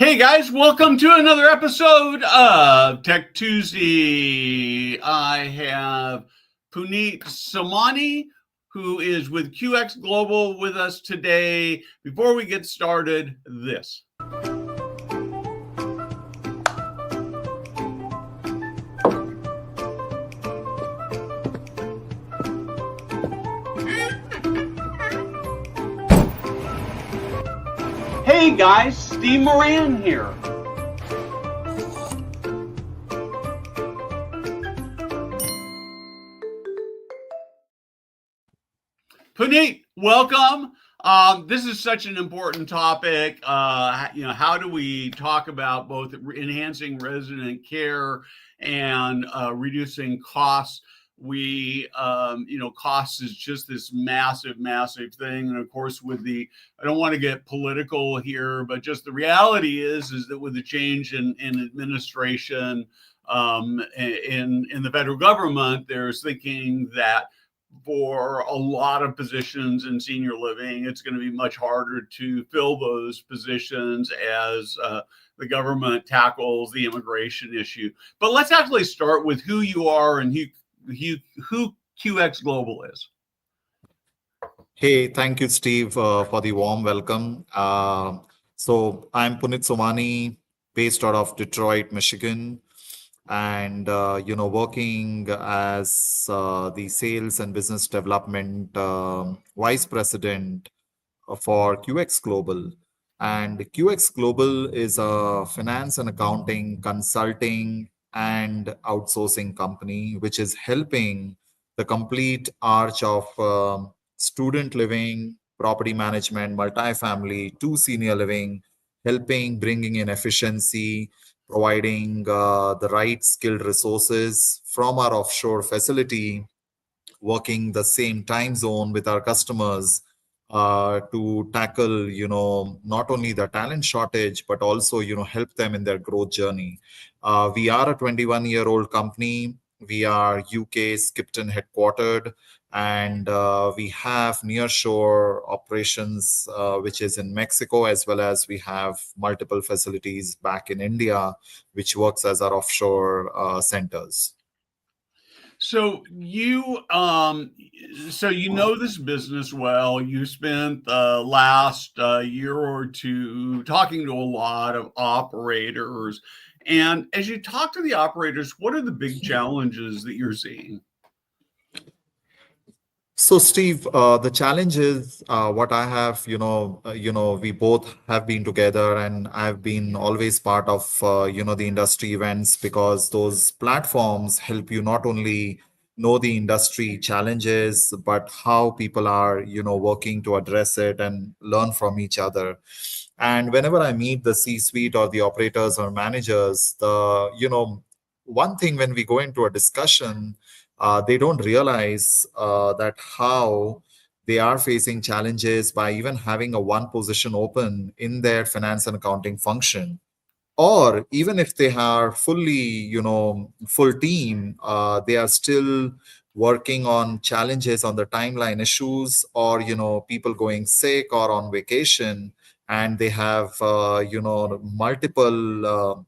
Hey guys, welcome to another episode of Tech Tuesday. I have Punit Somani, who is with QX Global with us today. Before we get started, this. Hey guys, Steve Moran here. Punit, welcome. This is such an important topic. How do we talk about both enhancing resident care and reducing costs? Costs is just this massive thing. And of course, I don't want to get political here, but just the reality is that with the change in administration in the federal government, there's thinking that for a lot of positions in senior living, it's going to be much harder to fill those positions as the government tackles the immigration issue. But let's actually start with who you are and who QX Global is. Hey, thank you, Steve, for the warm welcome. So I'm Punit Somani, based out of Detroit, Michigan, and working as the sales and business development vice president for QX Global. And QX Global is a finance and accounting consulting and outsourcing company, which is helping the complete arch of student living, property management, multifamily to senior living, helping bringing in efficiency, providing the right skilled resources from our offshore facility, working the same time zone with our customers to tackle, not only the talent shortage, but also, help them in their growth journey. We are a 21-year-old company. We are UK Skipton headquartered, and we have nearshore operations, which is in Mexico, as well as we have multiple facilities back in India, which works as our offshore centers. So you know this business well. You spent the last year or two talking to a lot of operators. And as you talk to the operators, what are the big challenges that you're seeing? So, Steve, the challenge is what I have, we both have been together, and I've been always part of, the industry events, because those platforms help you not only know the industry challenges, but how people are, working to address it and learn from each other. And whenever I meet the C-suite or the operators or managers, one thing when we go into a discussion, they don't realize that how they are facing challenges by even having a one position open in their finance and accounting function. Or even if they are fully, full team, they are still working on challenges on the timeline issues, or, people going sick or on vacation, and they have, multiple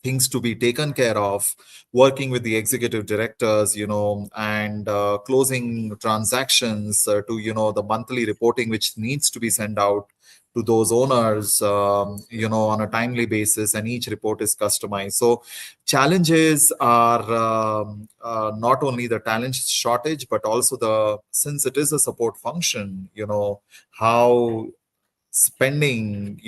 things to be taken care of, working with the executive directors, and closing transactions to, the monthly reporting, which needs to be sent out to those owners, on a timely basis, and each report is customized. So challenges are not only the talent shortage, but also since it is a support function, how spending,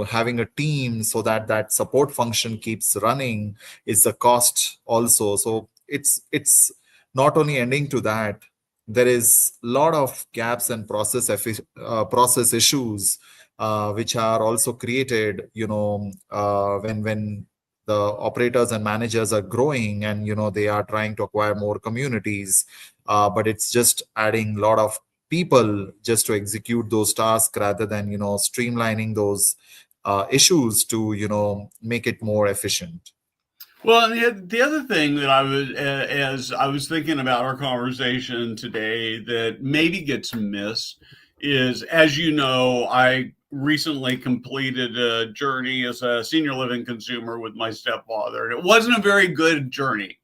having a team so that that support function keeps running is the cost also. So it's not only ending to that, there is a lot of gaps and process issues which are also created, when the operators and managers are growing, and they are trying to acquire more communities, but it's just adding a lot of people just to execute those tasks, rather than streamlining those issues to make it more efficient. Well, and the other thing that as I was thinking about our conversation today, that maybe gets missed is, as you know, recently completed a journey as a senior living consumer with my stepfather. And it wasn't a very good journey,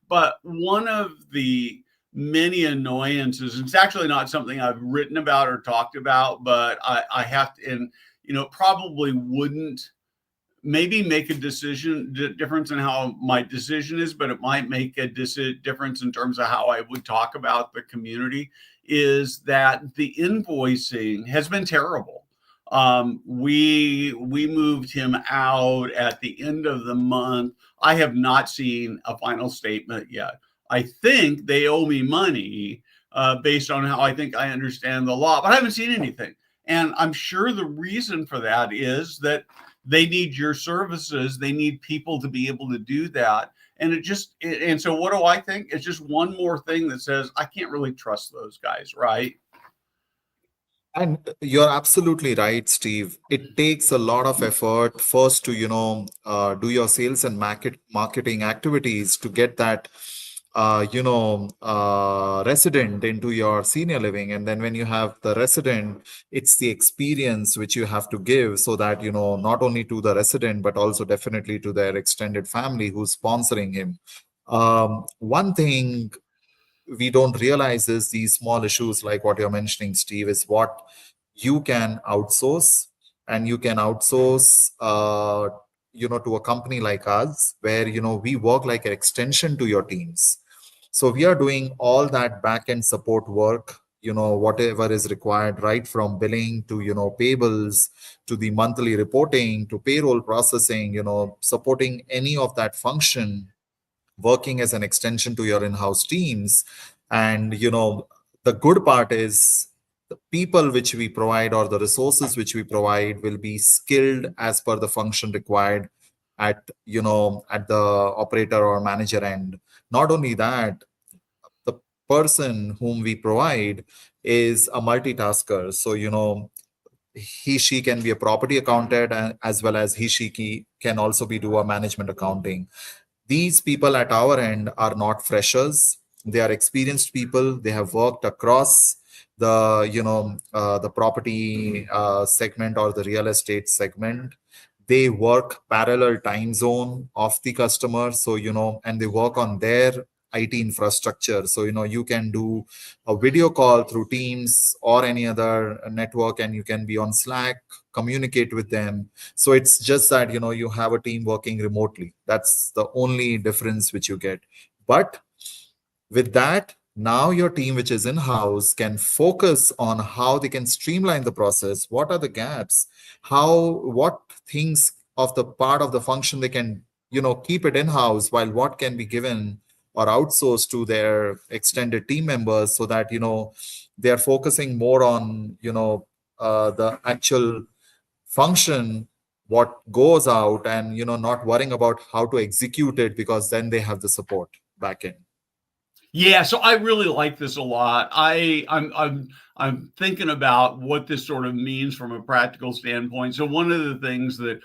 but one of the many annoyances, it's actually not something I've written about or talked about, but I have to, and probably wouldn't maybe make a decision difference in how my decision is, but it might make a difference in terms of how I would talk about the community, is that the invoicing has been terrible. We moved him out at the end of the month. I have not seen a final statement yet. I think they owe me money based on how I think I understand the law, but I haven't seen anything. And I'm sure the reason for that is that they need your services. They need people to be able to do that. And and so what do I think? It's just one more thing that says, I can't really trust those guys, right? And you're absolutely right, Steve. It takes a lot of effort first to, do your sales and marketing activities to get that, resident into your senior living. And then when you have the resident, it's the experience which you have to give so that, not only to the resident, but also definitely to their extended family who's sponsoring him. One thing we don't realize is these small issues like what you're mentioning, Steve, is what you can outsource. And you can outsource to a company like us where we work like an extension to your teams. So we are doing all that back end support work, whatever is required, right from billing to payables, to the monthly reporting, to payroll processing, supporting any of that function, working as an extension to your in-house teams. And the good part is the people which we provide or the resources which we provide will be skilled as per the function required at the operator or manager end. Not only that, the person whom we provide is a multitasker. So he she can be a property accountant, as well as she can also be do a management accounting. These people at our end are not freshers. They are experienced people. They have worked across the property segment or the real estate segment. They work parallel time zone of the customer. So and they work on their IT infrastructure. So you can do a video call through Teams or any other network, and you can be on Slack, communicate with them. So it's just that you have a team working remotely. That's the only difference which you get. But with that, now your team, which is in-house, can focus on how they can streamline the process. What are the gaps? What things of the part of the function they can, keep it in-house, while what can be given or outsourced to their extended team members, so that, they're focusing more on, the actual function, what goes out, and, not worrying about how to execute it, because then they have the support back in. Yeah, so I really like this a lot. I'm thinking about what this sort of means from a practical standpoint. So one of the things that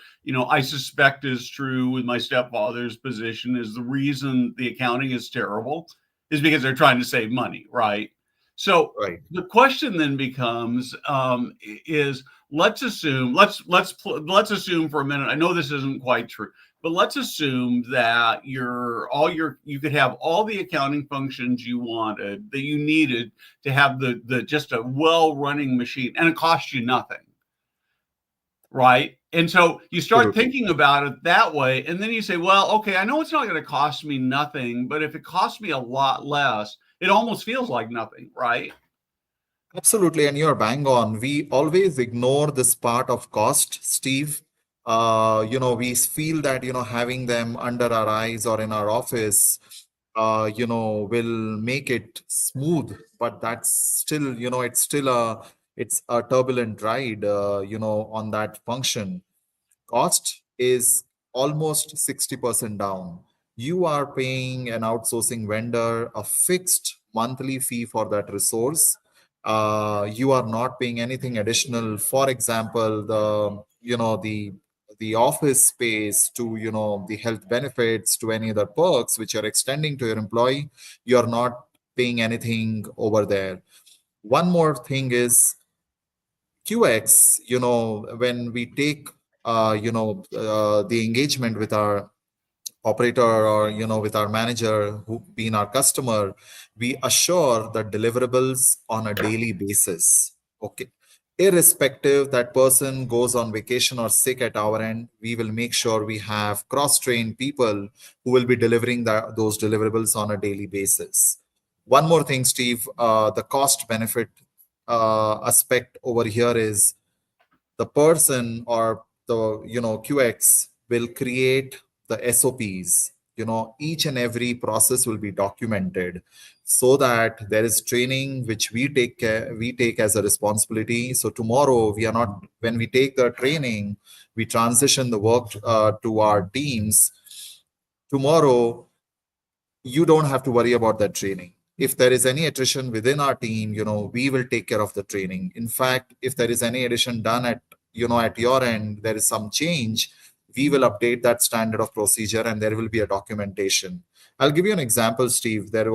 I suspect is true with my stepfather's position is the reason the accounting is terrible is because they're trying to save money, right? So Right. the question then becomes is let's assume let's assume for a minute. I know this isn't quite true, but let's assume that you could have all the accounting functions you wanted that you needed to have the just a well-running machine, and it costs you nothing, right? And so you start Absolutely. thinking about it that way, and then you say, well, okay, I know it's not going to cost me nothing, but if it costs me a lot less, it almost feels like nothing, right? Absolutely, and you're bang on. We always ignore this part of cost, Steve. We feel that, having them under our eyes or in our office, will make it smooth, but that's still, it's a turbulent ride, on that function. Cost is almost 60% down. You are paying an outsourcing vendor a fixed monthly fee for that resource. You are not paying anything additional. For example, the office space, to the health benefits, to any other perks which you're extending to your employee, you're not paying anything over there. One more thing is, QX, when we take, the engagement with our operator, or with our manager who been our customer, we assure the deliverables on a daily basis. Okay, irrespective that person goes on vacation or sick, at our end we will make sure we have cross-trained people who will be delivering those deliverables on a daily basis. One more thing, Steve, the cost benefit aspect over here is the person, or the QX will create the SOPs. Each and every process will be documented, so that there is training which we take as a responsibility. So tomorrow, we are not when we take the training, we transition the work to our teams. Tomorrow, you don't have to worry about that training. If there is any attrition within our team, we will take care of the training. In fact, if there is any addition done at your end, there is some change, we will update that standard of procedure, and there will be a documentation. I'll give you an example, Steve. There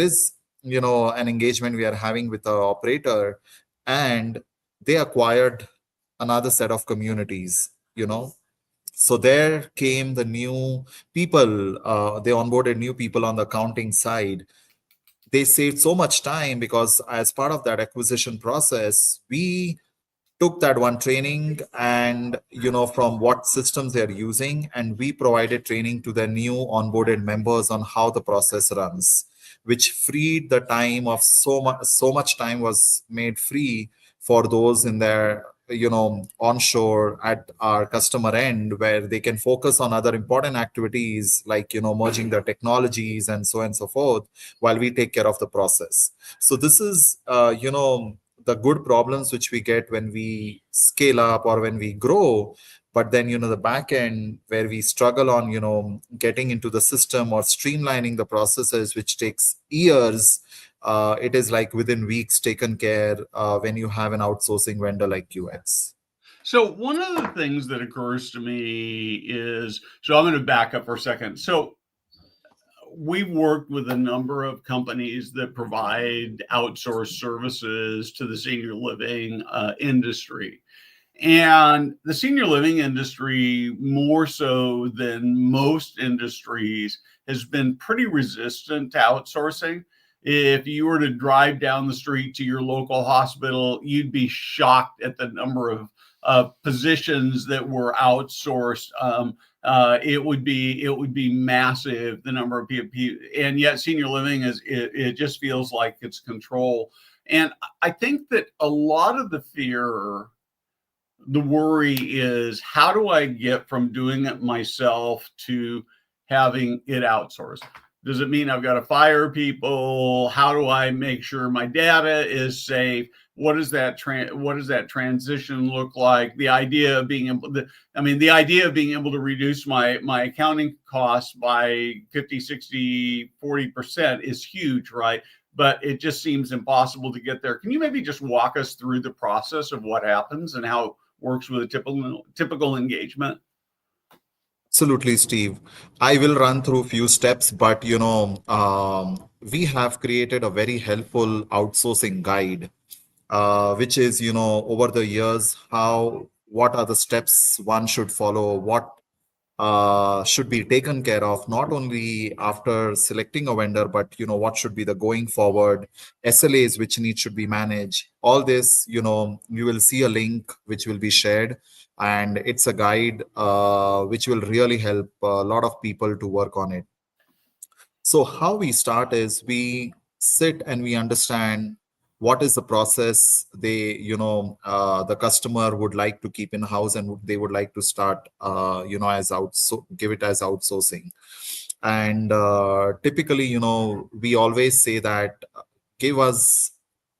is, an engagement we are having with the operator, and they acquired another set of communities, so there came the new people. They onboarded new people on the accounting side. They saved so much time, because as part of that acquisition process, we took that one training, and from what systems they're using, and we provided training to the new onboarded members on how the process runs, which freed the time of so much time was made free for those in their onshore at our customer end, where they can focus on other important activities, like merging the technologies and so on and so forth, while we take care of the process. So this is the good problems which we get when we scale up or when we grow. But then the back end, where we struggle on getting into the system or streamlining the processes, which takes years, it is like within weeks taken care when you have an outsourcing vendor like QX. So one of the things that occurs to me is, so I'm going to back up for a second. So we've worked with a number of companies that provide outsourced services to the senior living industry. And the senior living industry, more so than most industries, has been pretty resistant to outsourcing. If you were to drive down the street to your local hospital, you'd be shocked at the number of positions that were outsourced. It would be massive, the number of people, and yet senior living it just feels like it's control. And I think that a lot of the fear, the worry is, how do I get from doing it myself to having it outsourced? Does it mean I've got to fire people? How do I make sure my data is safe? What does that transition look like? The idea of being able to, the idea of being able to reduce my accounting costs by 50, 60, 40% is huge, right? But it just seems impossible to get there. Can you maybe just walk us through the process of what happens and how it works with a typical engagement? Absolutely, Steve. I will run through few steps, but we have created a very helpful outsourcing guide, which is, over the years, what are the steps one should follow, what should be taken care of, not only after selecting a vendor, but what should be the going forward SLAs which should be managed. All this, you will see a link which will be shared, and it's a guide which will really help a lot of people to work on it. So how we start is, we sit and we understand what is the process the customer would like to keep in house, and they would like to start give it as outsourcing. And typically, we always say that, give us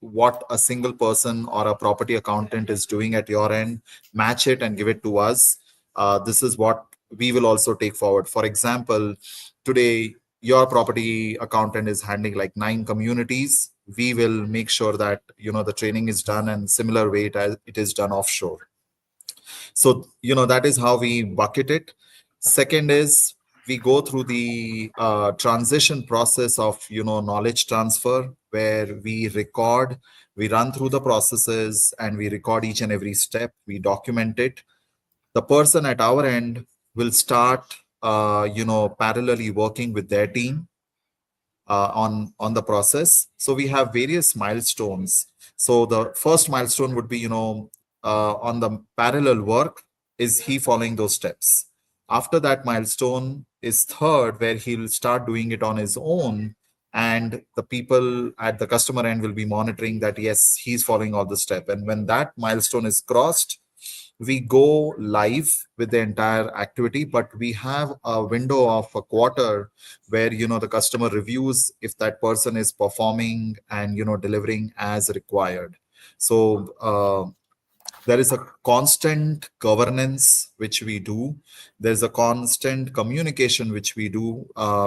what a single person or a property accountant is doing at your end, match it and give it to us. This is what we will also take forward. For example, today your property accountant is handling like 9 communities. We will make sure that the training is done in similar way as it is done offshore. So that is how we bucket it. Second is, we go through the transition process of knowledge transfer, where we record We run through the processes and we record each and every step. We document it. The person at our end will start, parallelly working with their team on the process. So we have various milestones. So the first milestone would be, on the parallel work, is he following those steps? After that milestone is third, where he'll start doing it on his own, and the people at the customer end will be monitoring that yes, he's following all the step. And when that milestone is crossed, we go live with the entire activity, but we have a window of a quarter where the customer reviews if that person is performing and delivering as required. So there is a constant governance which we do. There's a constant communication which we do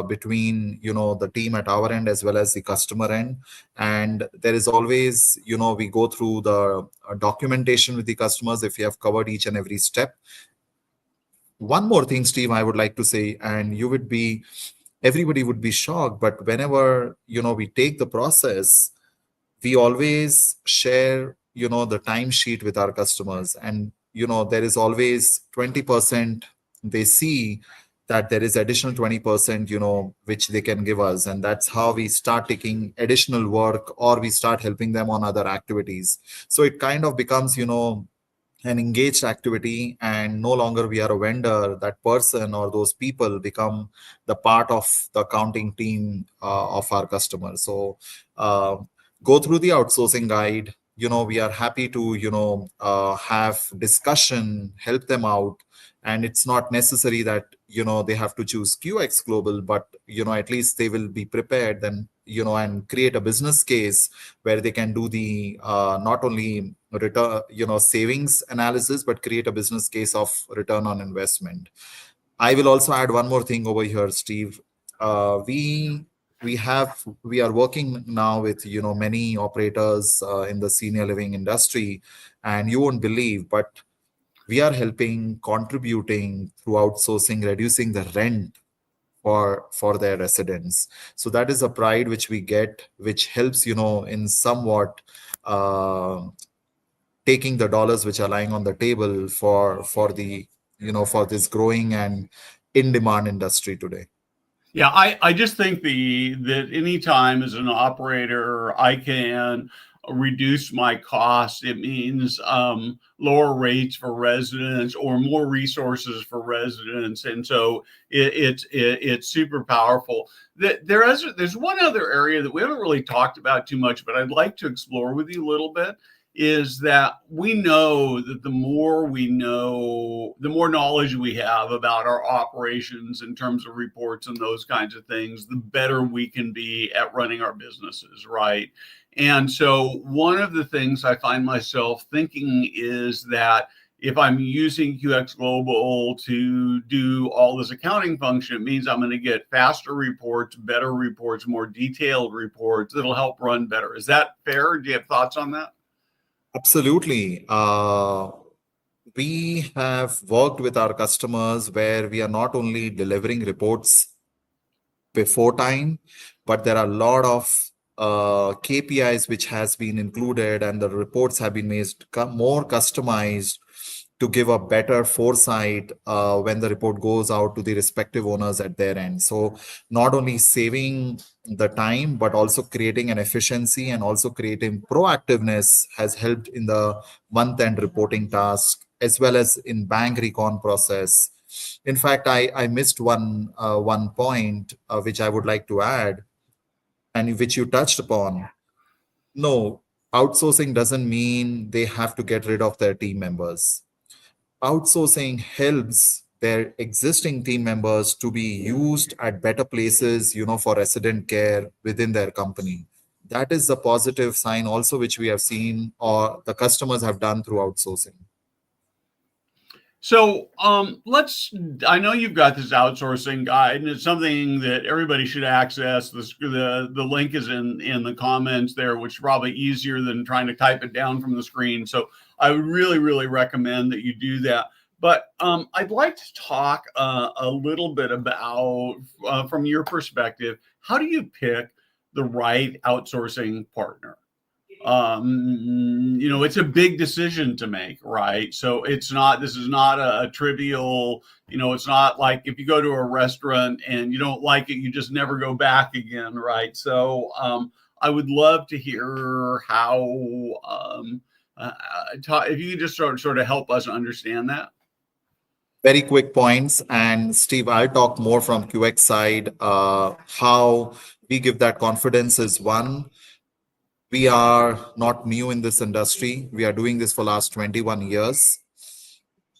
between the team at our end as well as the customer end. And there is always, we go through the documentation with the customers if we have covered each and every step. One more thing, Steve, I would like to say, and everybody would be shocked, but whenever we take the process, we always share the timesheet with our customers. And there is always 20%. They see that there is additional 20% which they can give us, and that's how we start taking additional work, or we start helping them on other activities. So it kind of becomes an engaged activity, and no longer we are a vendor. That person or those people become the part of the accounting team of our customers. So uh, go through the outsourcing guide. We are happy to have discussion, help them out. And it's not necessary that they have to choose QX Global, but at least they will be prepared then and create a business case where they can do the not only return savings analysis, but create a business case of return on investment. I will also add one more thing over here, Steve. We are working now with many operators in the senior living industry, and you won't believe, but we are helping, contributing through outsourcing, reducing the rent for their residents. So that is a pride which we get, which helps in somewhat taking the dollars which are lying on the table for the for this growing and in demand industry today. Yeah, I just think that anytime as an operator I can reduce my costs, it means lower rates for residents or more resources for residents, and so it's super powerful. There's one other area that we haven't really talked about too much, but I'd like to explore with you a little bit. Is that we know that the more we know, the more knowledge we have about our operations in terms of reports and those kinds of things, the better we can be at running our businesses, right? And so, one of the things I find myself thinking is that if I'm using QX Global to do all this accounting function, it means I'm going to get faster reports, better reports, more detailed reports that'll help run better. Is that fair? Do you have thoughts on that? Absolutely. We have worked with our customers where we are not only delivering reports before time, but there are a lot of KPIs which has been included, and the reports have been made more customized to give a better foresight when the report goes out to the respective owners at their end. So not only saving the time, but also creating an efficiency and also creating proactiveness has helped in the month-end reporting task as well as in bank recon process. In fact, I missed one point which I would like to add, and which you touched upon. No, outsourcing doesn't mean they have to get rid of their team members. Outsourcing helps their existing team members to be used at better places, for resident care within their company. That is the positive sign also which we have seen or the customers have done through outsourcing. So I know you've got this outsourcing guide, and it's something that everybody should access. The link is in the comments there, which is probably easier than trying to type it down from the screen. So I would really recommend that you do that. But I'd like to talk a little bit about, from your perspective, how do you pick the right outsourcing partner? it's a big decision to make, right? So this is not a trivial, it's not like if you go to a restaurant and you don't like it, you just never go back again, right? So I would love to hear how, if you could just sort of help us understand that. Very quick points. And Steve, I'll talk more from QX side. How we give that confidence is one, we are not new in this industry. We are doing this for last 21 years.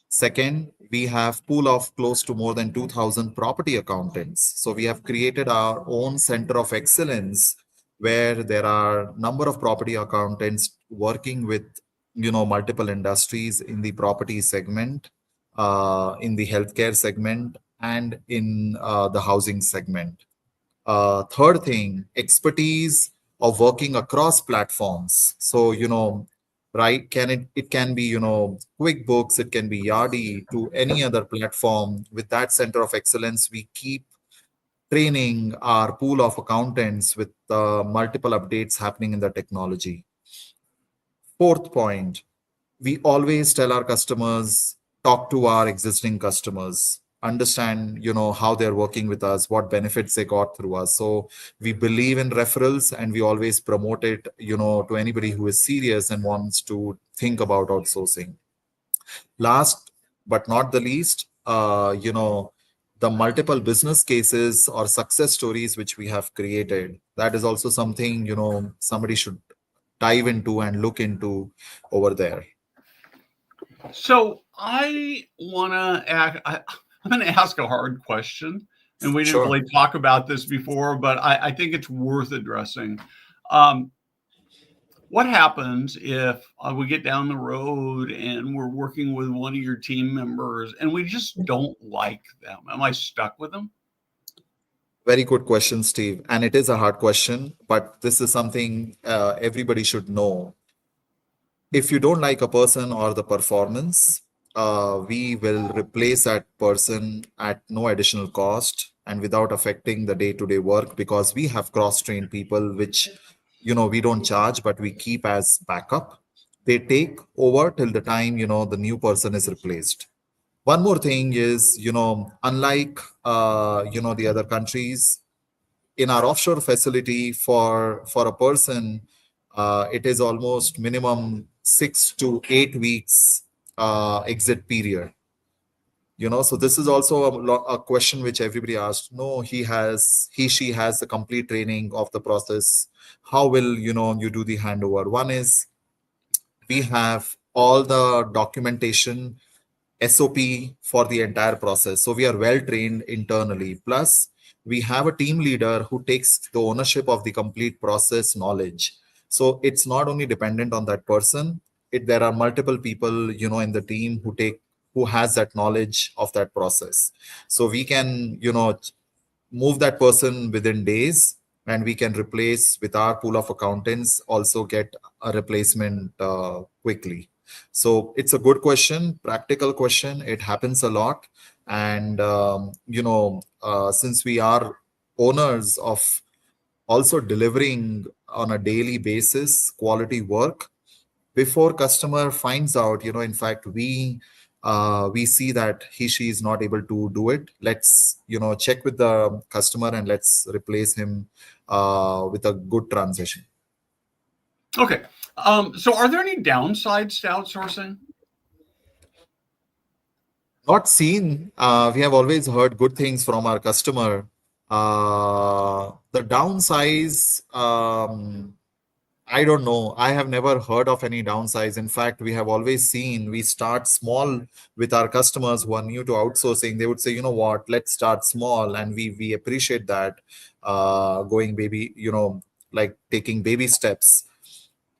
Second, we have pool of close to more than 2000 property accountants. So we have created our own center of excellence where there are number of property accountants working with multiple industries in the property segment, in the healthcare segment, and in the housing segment. Third thing, expertise of working across platforms. So, right, it can be, QuickBooks, it can be Yardi to any other platform. With that center of excellence, we keep training our pool of accountants with multiple updates happening in the technology. Fourth point, we always tell our customers, talk to our existing customers, understand how they're working with us, what benefits they got through us. So we believe in referrals, and we always promote it to anybody who is serious and wants to think about outsourcing. Last but not the least, the multiple business cases or success stories which we have created, that is also something somebody should dive into and look into over there. So I'm going to ask a hard question, and we didn't Sure. really talk about this before, but I think it's worth addressing. Um, what happens if we get down the road and we're working with one of your team members and we just don't like them? Am I stuck with them? Very good question, Steve. And it is a hard question, but this is something everybody should know. If you don't like a person or the performance, we will replace that person at no additional cost and without affecting the day-to-day work, because we have cross-trained people which we don't charge, but we keep as backup. They take over till the time the new person is replaced. One more thing is, unlike the other countries, in our offshore facility, for a person, it is almost minimum 6 to 8 weeks exit period. So this is also a question which everybody asked. No, she has the complete training of the process. How will you do the handover? One is, we have all the documentation, SOP for the entire process. So we are well trained internally. Plus, we have a team leader who takes the ownership of the complete process knowledge. So it's not only dependent on that person. There are multiple people, in the team who has that knowledge of that process. So we can, move that person within days, and we can replace with our pool of accountants, also get a replacement quickly. So it's a good question, practical question. It happens a lot. And since we are owners of also delivering on a daily basis quality work, before customer finds out, in fact, we see that she is not able to do it, let's check with the customer and let's replace him with a good transition. Okay. So are there any downsides to outsourcing? Not seen. We have always heard good things from our customer. The downsides, I don't know. I have never heard of any downsides. In fact, we have always seen, we start small with our customers who are new to outsourcing. They would say, you know what, let's start small. And we appreciate that, going baby, like taking baby steps.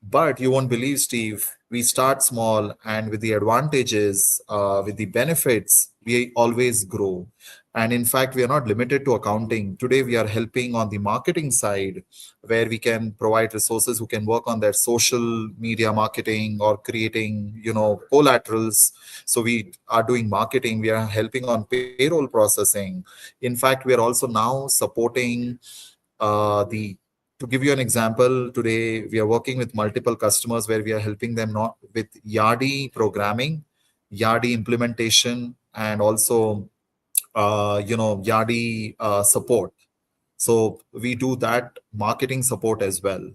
But you won't believe, Steve, we start small, and with the advantages, with the benefits, we always grow. And in fact, we are not limited to accounting. Today, we are helping on the marketing side, where we can provide resources who can work on their social media marketing or creating, collaterals. So we are doing marketing. We are helping on payroll processing. In fact, we are also now supporting the To give you an example, today we are working with multiple customers where we are helping them not with Yardi programming, Yardi implementation, and also Yardi support. So we do that marketing support as well.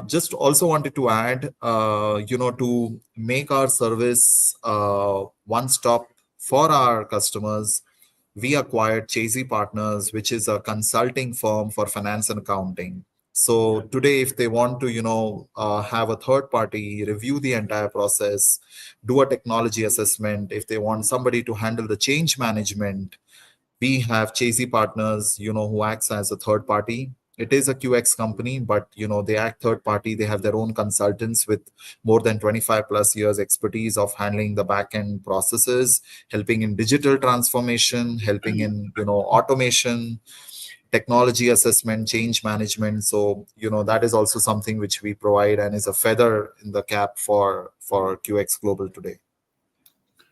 Just also wanted to add, to make our service one stop for our customers, we acquired Chasey Partners, which is a consulting firm for finance and accounting. So today, if they want to, have a third party review the entire process, do a technology assessment, if they want somebody to handle the change management, we have Chasey Partners, who acts as a third party. It is a QX company, but they act third party. They have their own consultants with more than 25 plus years expertise of handling the back end processes, helping in digital transformation, helping in automation, technology assessment, change management. So that is also something which we provide and is a feather in the cap for QX Global today.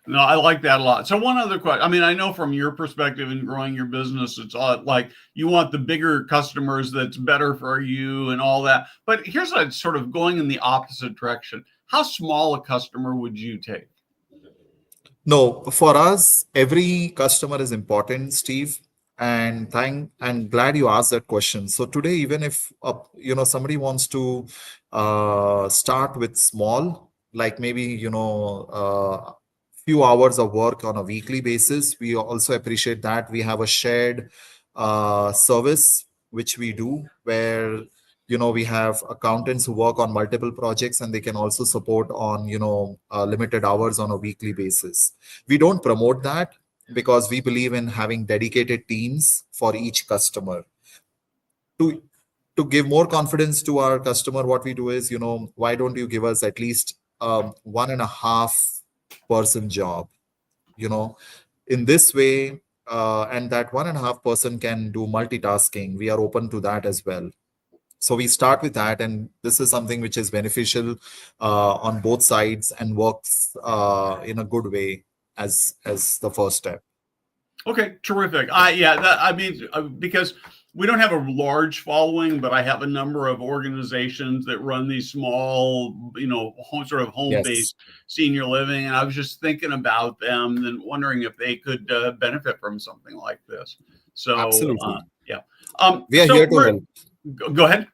No, I like that a lot. So one other question. I mean, I know from your perspective in growing your business, it's all like you want the bigger customers that's better for you and all that. But here's a sort of going in the opposite direction. How small a customer would you take? No, for us, every customer is important, Steve. And glad you asked that question. So today, even if somebody wants to start with small, like maybe few hours of work on a weekly basis, we also appreciate that. We have a shared service which we do where we have accountants who work on multiple projects and they can also support on limited hours on a weekly basis. We don't promote that because we believe in having dedicated teams for each customer. To give more confidence to our customer, what we do is, why don't you give us at least 1.5 person job, in this way, and that 1.5 person can do multitasking. We are open to that as well. So we start with that, and this is something which is beneficial on both sides and works in a good way as the first step. Okay, terrific. Because we don't have a large following, but I have a number of organizations that run these small, home-based Yes, senior living, and I was just thinking about them and wondering if they could benefit from something like this. So, absolutely. yeah. We are So here to help. go ahead.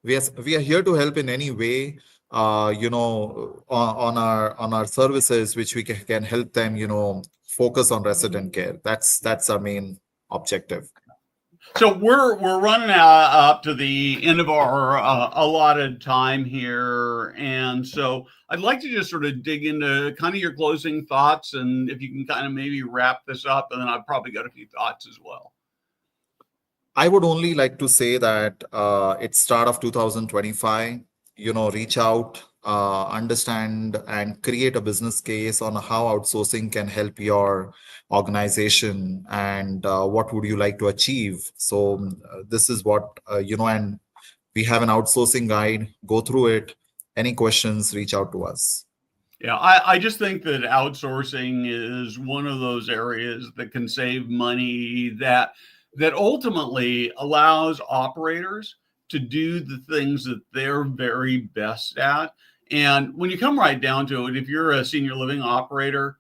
We are here to help in any way, on our services, which we can help them, focus on resident care. That's our main objective. So we're running up to the end of our allotted time here, and so I'd like to just sort of dig into kind of your closing thoughts, and if you can kind of maybe wrap this up, and then I've probably got a few thoughts as well. I would only like to say that it's start of 2025, reach out, understand and create a business case on how outsourcing can help your organization and what would you like to achieve. So this is what, and we have an outsourcing guide, go through it. Any questions, reach out to us. Yeah, I just think that outsourcing is one of those areas that can save money that ultimately allows operators to do the things that they're very best at. And when you come right down to it, if you're a senior living operator,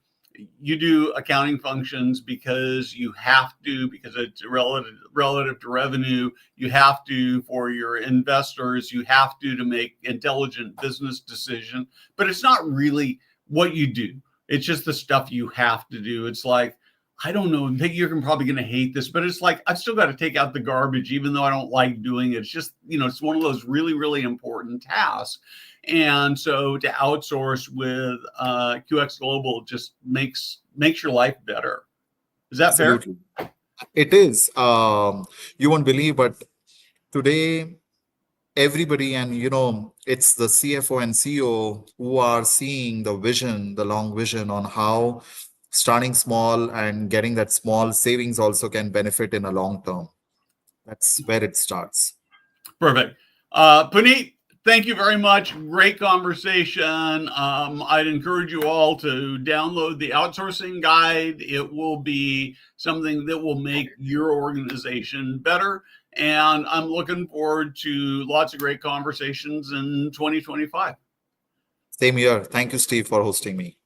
you do accounting functions because you have to, because it's relative to revenue. You have to for your investors. You have to make intelligent business decision. But it's not really what you do. It's just the stuff you have to do. It's like, I don't know. You're probably going to hate this, but it's like I've still got to take out the garbage, even though I don't like doing it. It's just, it's one of those really, really important tasks. And so to outsource with QX Global just makes your life better. Is that Absolutely. fair? It is. You won't believe, but today everybody, and it's the CFO and CEO who are seeing the vision, the long vision on how starting small and getting that small savings also can benefit in a long term. That's where it starts. Perfect. Punit, thank you very much. Great conversation. I'd encourage you all to download the outsourcing guide. It will be something that will make your organization better. And I'm looking forward to lots of great conversations in 2025. Same here. Thank you, Steve, for hosting me.